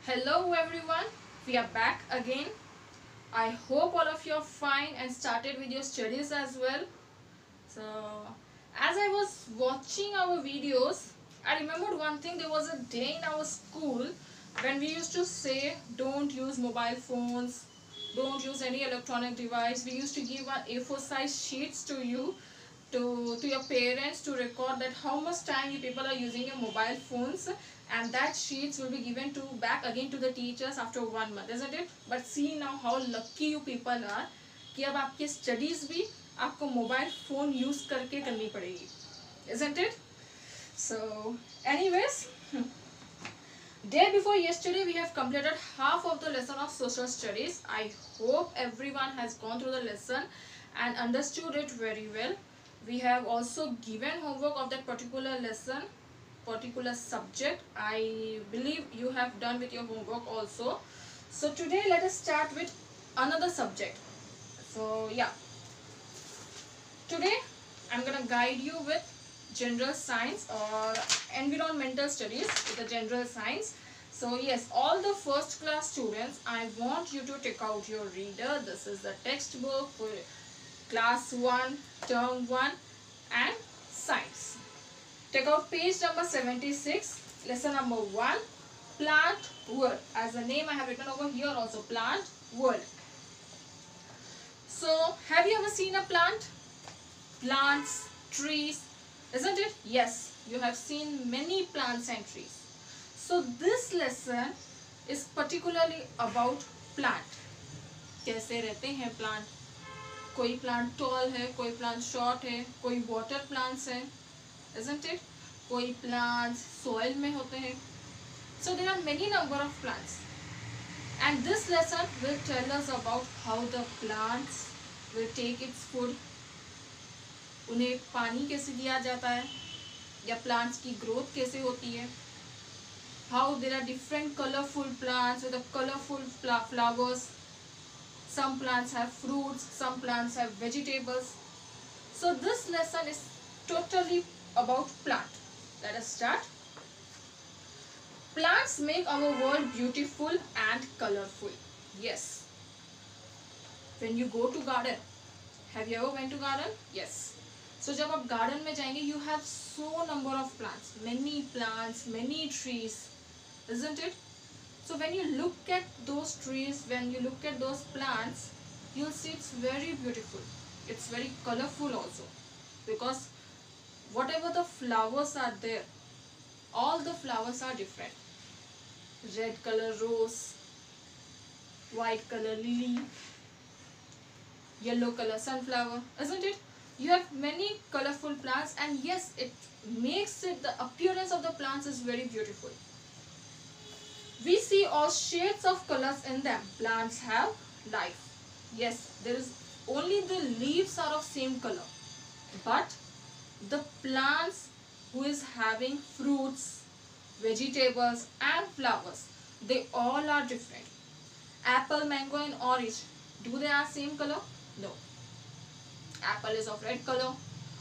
Hello everyone, we are back again. I hope all of you are fine and started with your studies as well. So, as I was watching our videos, I remembered one thing. There was a day in our school when we used to say don't use mobile phones, don't use any electronic device. We used to give one A4 size sheets to you, to your parents, to record that how much time you people are using your mobile phones, and that sheets will be given to back again to the teachers after 1 month, isn't it? But see now how lucky you people are कि अब आपकी studies भी आपको mobile phone use करके करनी पड़ेगी, isn't it? So anyways, day before yesterday we have completed half of the lesson of social studies. I hope everyone has gone through the lesson and understood it very well. We have also given homework of that particular lesson, particular subject. I believe you have done with your homework also. So today let us start with another subject. So yeah, today I'm gonna guide you with general science or environmental studies with the general science. So yes, all the first class students, I want you to take out your reader. This is the textbook for class 1, term 1 and science. Take out page number 76, lesson number 1, plant world. As the name I have written over here also, plant world. So have you ever seen a plant? Plants, trees, isn't it? Yes, you have seen many plants and trees. So this lesson is particularly about plant. कैसे रहते हैं plant? कोई plant tall है, कोई plant short है, कोई water plants है, isn't it? कोई plants soil में होते हैं. So there are many number of plants. And this lesson will tell us about how the plants will take its food. उन्हें पानी कैसे दिया जाता है या प्लांट्स की ग्रोथ कैसे होती है. How there are different colorful plants with the colorful flowers. Some plants have fruits, some plants have vegetables. So this lesson is totally about plant. Let us start. Plants make our world beautiful and colorful. Yes. When you go to garden, have you ever went to garden? Yes. So जब आप garden में जाएंगे, you have so number of plants, many trees, isn't it? So when you look at those trees, when you look at those plants, you'll see it's very beautiful. It's very colorful also, because whatever the flowers are there, all the flowers are different. Red color rose, white color lily, yellow color sunflower, isn't it? You have many colorful plants, and yes, it makes it, the appearance of the plants is very beautiful. We see all shades of colors in them. Plants have life. Yes, there is only the leaves are of same color, but the plants who is having fruits, vegetables and flowers, they all are different. Apple, mango and orange, do they are same color? No. Apple is of red color,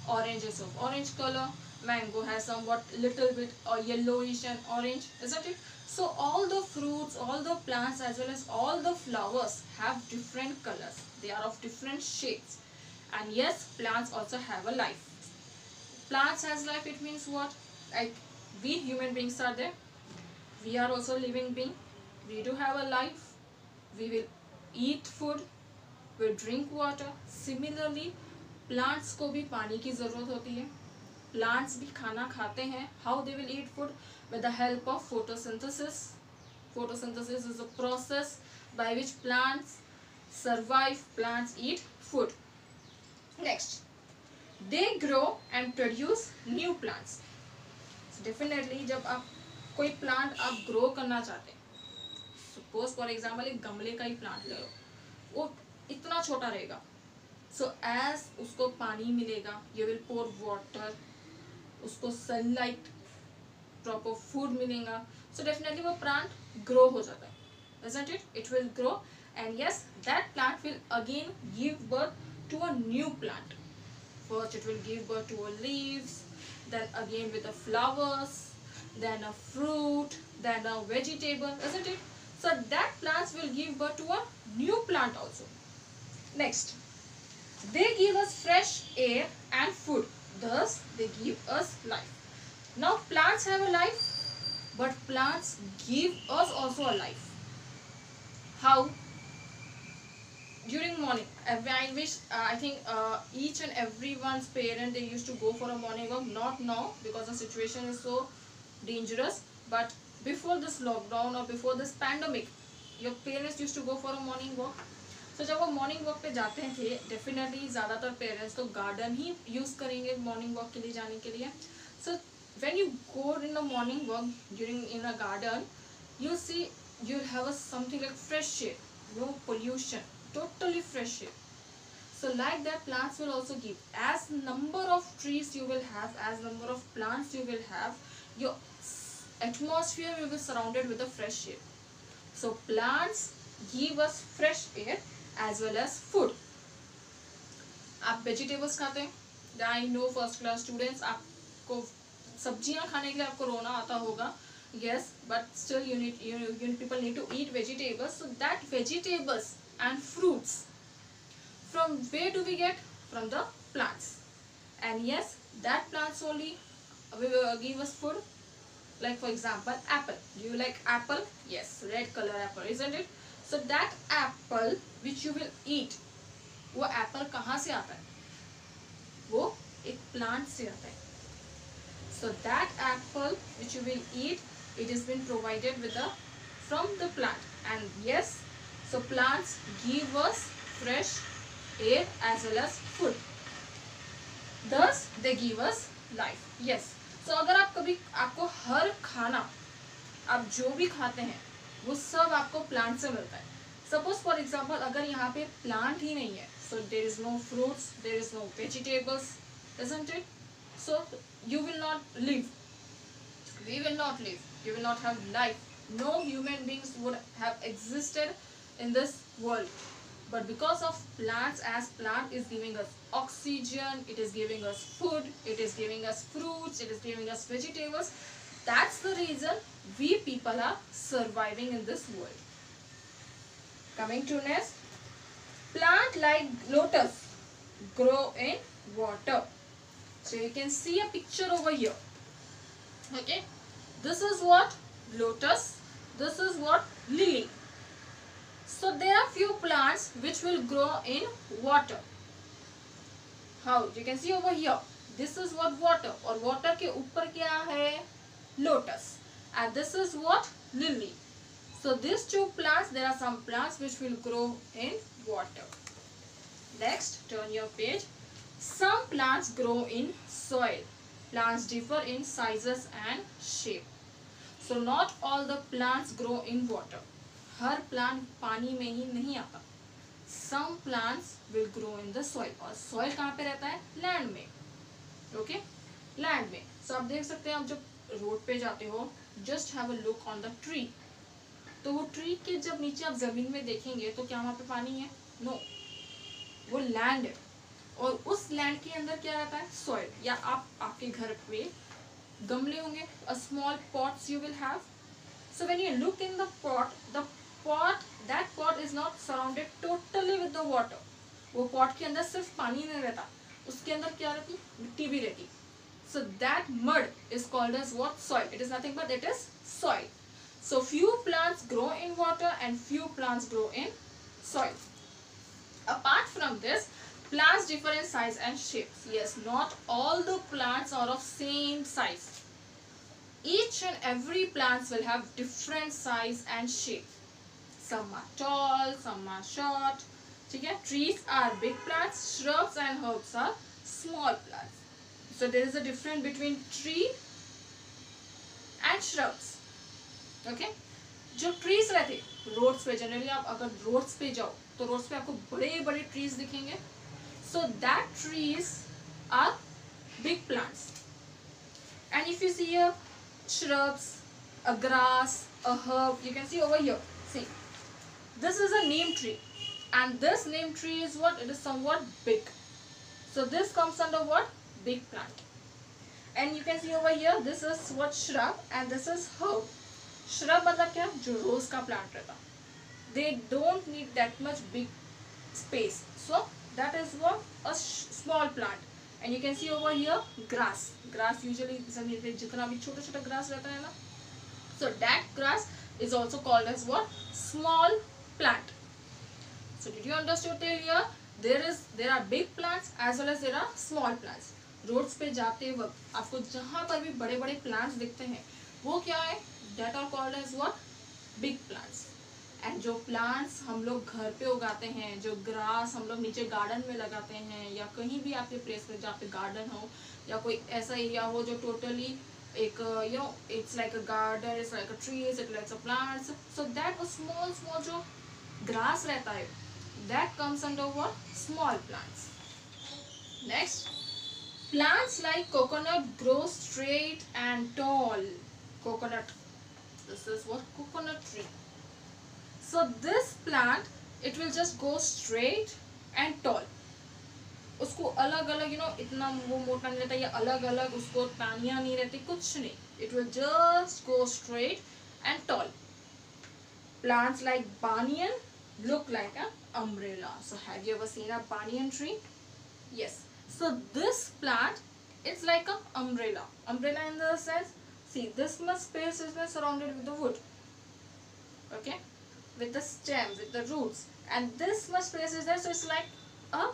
orange is of orange color, mango has somewhat little bit or yellowish and orange, isn't it? So all the fruits, all the plants as well as all the flowers have different colors. They are of different shades. And yes, plants also have a life. Plants has life, it means what? Like we human beings are there. We are also living being. We do have a life. We will eat food. We drink water. Similarly, plants को भी पानी की ज़रूरत होती है. Plants भी खाना खाते हैं. How they will eat food? With the help of photosynthesis. Photosynthesis is a process by which plants survive. Plants eat food. Next, they grow and produce new plants. So definitely जब आप कोई plant आप grow करना चाहते हैं, suppose for example एक गमले का ही plant ले लो, वो इतना छोटा रहेगा. So as उसको पानी मिलेगा, you will pour water, उसको sunlight, proper food मिलेगा, so definitely वो plant grow हो जाता है, isn't it? It will grow, and yes, that plant will again give birth to a new plant. First it will give birth to a leaves, then again with the flowers, then a fruit, then a vegetable, isn't it? So that plants will give birth to a new plant also. Next, they give us fresh air and food. Thus, they give us life. Now, plants have a life, but plants give us also a life. How? During morning, I think each and everyone's parent, they used to go for a morning walk. Not now because the situation is so dangerous, but before this lockdown or before this pandemic, your parents used to go for a morning walk. So जब वो morning walk पे जाते थे, definitely ज़्यादातर parents तो garden ही use करेंगे morning walk के लिए जाने के लिए. So when you go in the morning walk during in a garden, you see you'll have a something like fresh air, no pollution, totally fresh air. So like that, plants will also give. As number of trees you will have, as number of plants you will have, your atmosphere will be surrounded with the fresh air. So plants give us fresh air as well as food. आप vegetables खाते हैं. I know first class students, आपको सब्जियां खाने के लिए आपको रोना आता होगा. Yes, but still people need to eat vegetables. So that vegetables and fruits, from where do we get? From the plants. And yes, that plants only will give us food. Like for example, apple. Do you like apple? Yes, red color apple, isn't it? So that apple which you will eat, वो apple कहाँ से आता है? वो एक plant से आता है. So that apple which you will eat, it has been provided with from the plant. And yes, so plants give us fresh air as well as food. Thus they give us life. Yes. So अगर आप कभी आपको हर खाना, आप जो भी खाते हैं वो सब आपको प्लांट से मिलता है. सपोज फॉर एग्जाम्पल, अगर यहाँ पे प्लांट ही नहीं है, so there is no fruits, there is no vegetables, isn't it? So you will not live, we will not live, you will not have life. No human beings would have existed in this world. But because of plants, as plant is giving us oxygen, it is giving us food, it is giving us fruits, it is giving us vegetables, that's the reason we people are surviving in this world. Coming to next, plant like lotus grow in water. So you can see a picture over here. Okay, this is what lotus, this is what lily. So there are few plants which will grow in water. How? You can see over here. This is what water, और water के ऊपर क्या है? Lotus. And this is what? Lily. So these two plants, there are some plants which will grow in water. Next, turn your page. Some plants grow in soil. Plants differ in sizes and shape. So not all the plants grow in water. Her plant पानी में ही नहीं आता. Some plants will grow in the soil. और soil कहाँ पे रहता है? Land में. ओके, लैंड में. So आप देख सकते हैं, आप जब रोड पे जाते हो, just have a look on the tree. तो वो ट्री के जब नीचे आप जमीन में देखेंगे तो क्या वहाँ पे पानी है? नो, वो लैंड है. और उस लैंड के अंदर क्या रहता है? सॉइल. या आप आपके घर पे गमले होंगे, a small pots you will have. So when you look in the pot, that pot is not surrounded totally with the water. वो pot के अंदर सिर्फ पानी नहीं रहता, उसके अंदर क्या रहती? मिट्टी भी रहती. So that mud is called as what? Soil. It is nothing but it is soil. So few plants grow in water and few plants grow in soil. Apart from this, plants differ in size and shapes. Yes, not all the plants are of same size. Each and every plants will have different size and shape. Some are tall, some are short. Okay? Trees are big plants, shrubs and herbs are small plants. So there is a difference between tree and shrubs. Okay? जो trees रहते roads पे, generally आप अगर roads पे जाओ तो roads पे आपको बड़े बड़े ट्रीज दिखेंगे. So that trees are big plants. And if you see a shrubs, a grass, a herb, you can see over here. See, this is a neem tree, and this neem tree is what? It is somewhat big. So this comes under what? Big plant. And you can see over here, this is what shrub and this is herb. Shrub मतलब क्या, जो रोज का plant रहता, they don't need that much big space, so that is what a small plant. And you can see over here grass. Grass usually जमीन पे जितना भी छोटा छोटा grass रहता है ना, so that grass is also called as what, small plant. So did you understand till here? There are big plants as well as there are small plants. Roads पे जाते वक्त आपको जहाँ पर भी बड़े बड़े प्लांट्स दिखते हैं वो क्या है, that are called as what, big plants. And जो प्लांट्स हम लोग घर पे उगाते हैं, जो ग्रास हम लोग नीचे गार्डन में लगाते हैं, या कहीं भी आपके प्लेस पे जहाँ पे गार्डन हो या कोई ऐसा एरिया हो जो टोटली एक it's like a garden, it's like a trees, it's like a plants, so that small small जो ग्रास रहता है, that comes under what, small plants. Next, plants like coconut grow straight and tall. Coconut, this is what, coconut tree. So this plant, it will just go straight and tall. उसको अलग अलग इतना वो मोटा नहीं रहता, या अलग अलग उसको टानियां नहीं रहती, कुछ नहीं. It will just go straight and tall. Plants like banyan look like an umbrella. So have you ever seen a banyan tree? Yes. So this plant, it's like an umbrella. Umbrella in the sense, see, this much space is surrounded with the wood, okay, with the stems, with the roots, and this much space is there, so it's like a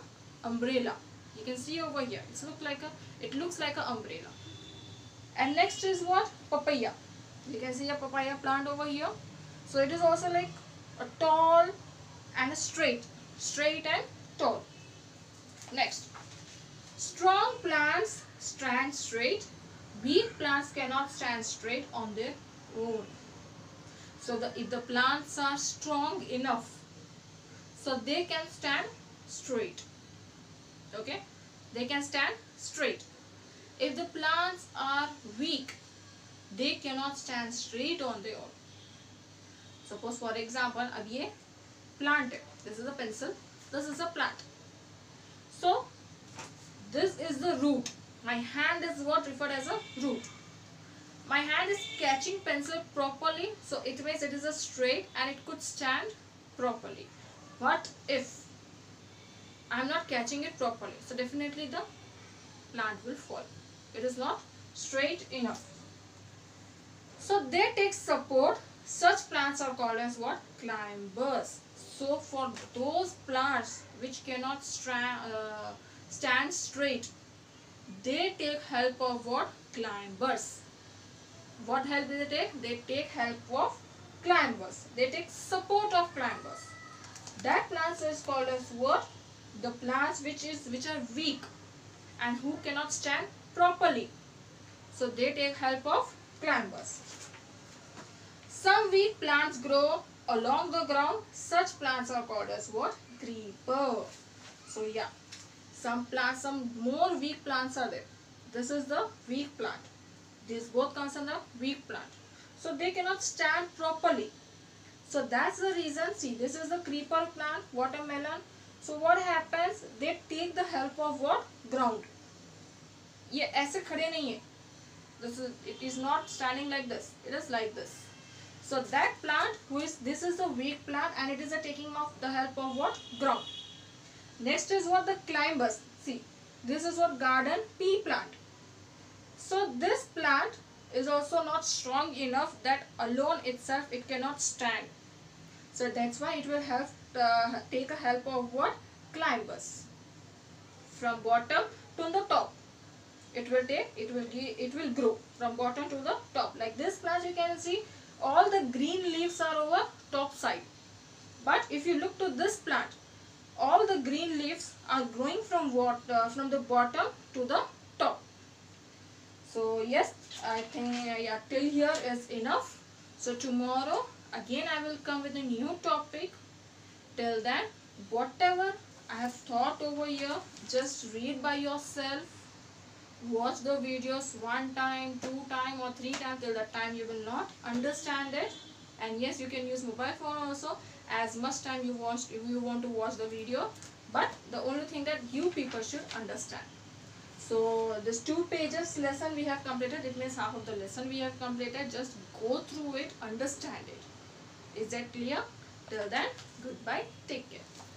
umbrella. You can see over here, it looks like a umbrella. And next is what, papaya. You can see a papaya plant over here. So it is also like a tall and a straight and tall. Next, strong plants stand straight. Weak plants cannot stand straight on their own. So if the plants are strong enough, so they can stand straight. Okay, they can stand straight. If the plants are weak, they cannot stand straight on their own. Suppose for example, अब ये plant है. This is a pencil. This is a plant. So this is the root. My hand is what referred as a root. My hand is catching pencil properly, so it means it is a straight and it could stand properly. But if I am not catching it properly, so definitely the plant will fall. It is not straight enough. So they take support. Such plants are called as what? Climbers. So for those plants which cannot stand straight, they take help of what? Climbers. What help do they take? They take help of climbers. They take support of climbers. That plants is called as what? The plants which are weak and who cannot stand properly. So they take help of climbers. Some weak plants grow along the ground. Such plants are called as what? Creeper. So yeah, some more weak plants are there. This is the weak plant. These both comes under weak plant. So they cannot stand properly. So that's the reason. See, this is the creeper plant, watermelon. So what happens? They take the help of what? Ground. ये ऐसे खड़े नहीं है. It is not standing like this. It is like this. So that plant, this is the weak plant and it is taking of the help of what? Ground. Next is what? The climbers. See, this is what? Garden pea plant. So this plant is also not strong enough that alone itself it cannot stand. So that's why it will help take a help of what? Climbers. From bottom to the top. It will grow from bottom to the top. Like this plant, you can see all the green leaves are over top side. But if you look to this plant, all the green leaves are growing from the bottom to the top. So yes, I think yeah, till here is enough. So tomorrow again I will come with a new topic. Till then, whatever I have taught over here, just read by yourself. Watch the videos 1 time, 2 time or 3 times till that time you will not understand it. And yes, you can use mobile phone also as much time you want to watch the video. But the only thing that you people should understand. So this 2 pages lesson we have completed. It means half of the lesson we have completed. Just go through it, understand it. Is that clear? Till then, goodbye. Take care.